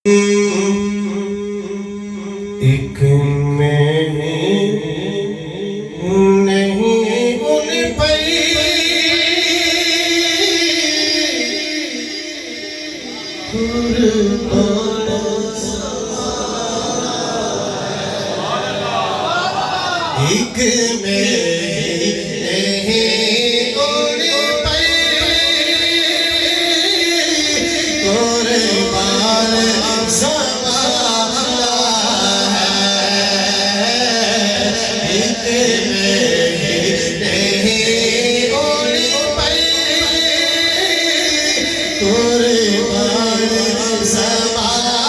एक में नहीं उन पर एक में नहीं उन पर कुर्बान ज़माना है। एक में नहीं उन पर कुर्बान ज़माना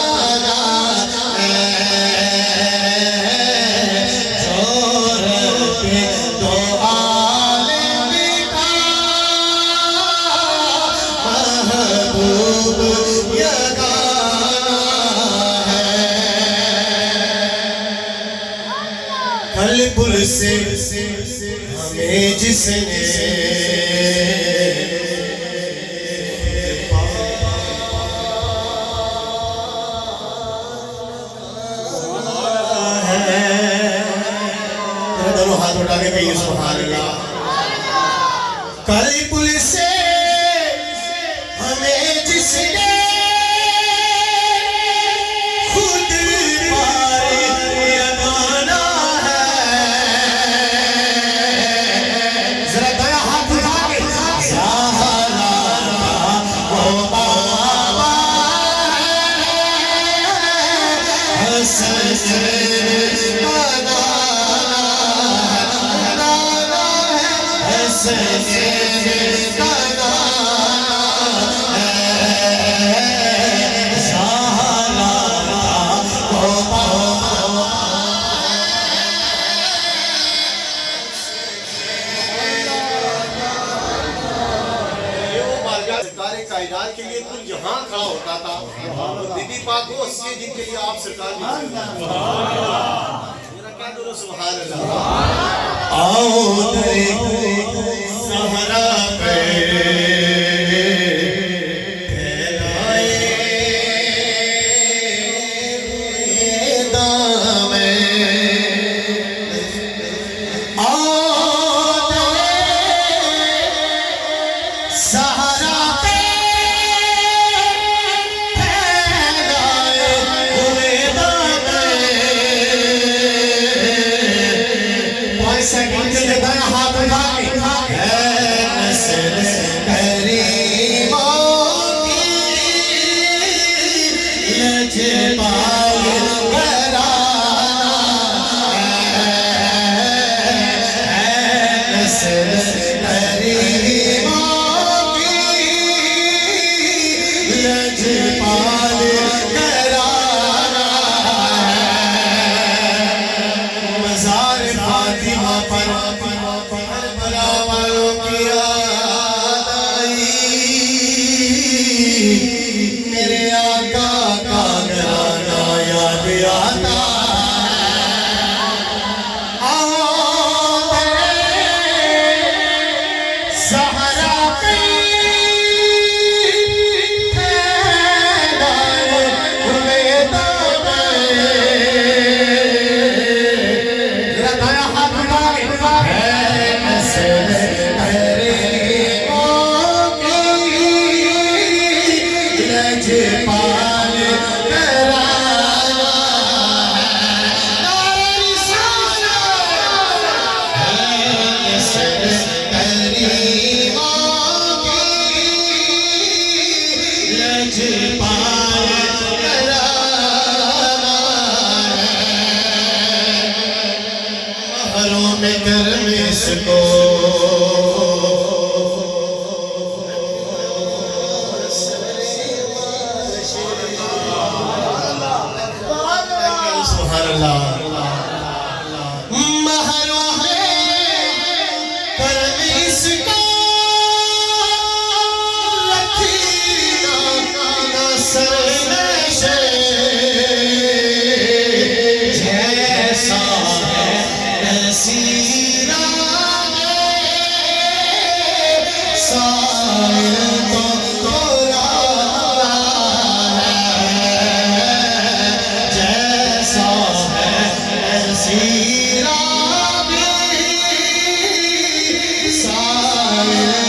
कलपुर से हमें जिसने दोनों हाथ उठा के कहिए सुभान अल्लाह। कलपुर से हमें जिसने खुद कायनात के लिए कुल जहां खड़ा होता था। बीबी पाक वो हस्ती है जिनके लिए आप सरकार मेरा क्या करो सुभान अल्लाह। आओ दरे सहरा पे साहिल तो तोरा है। सीरा भी सारे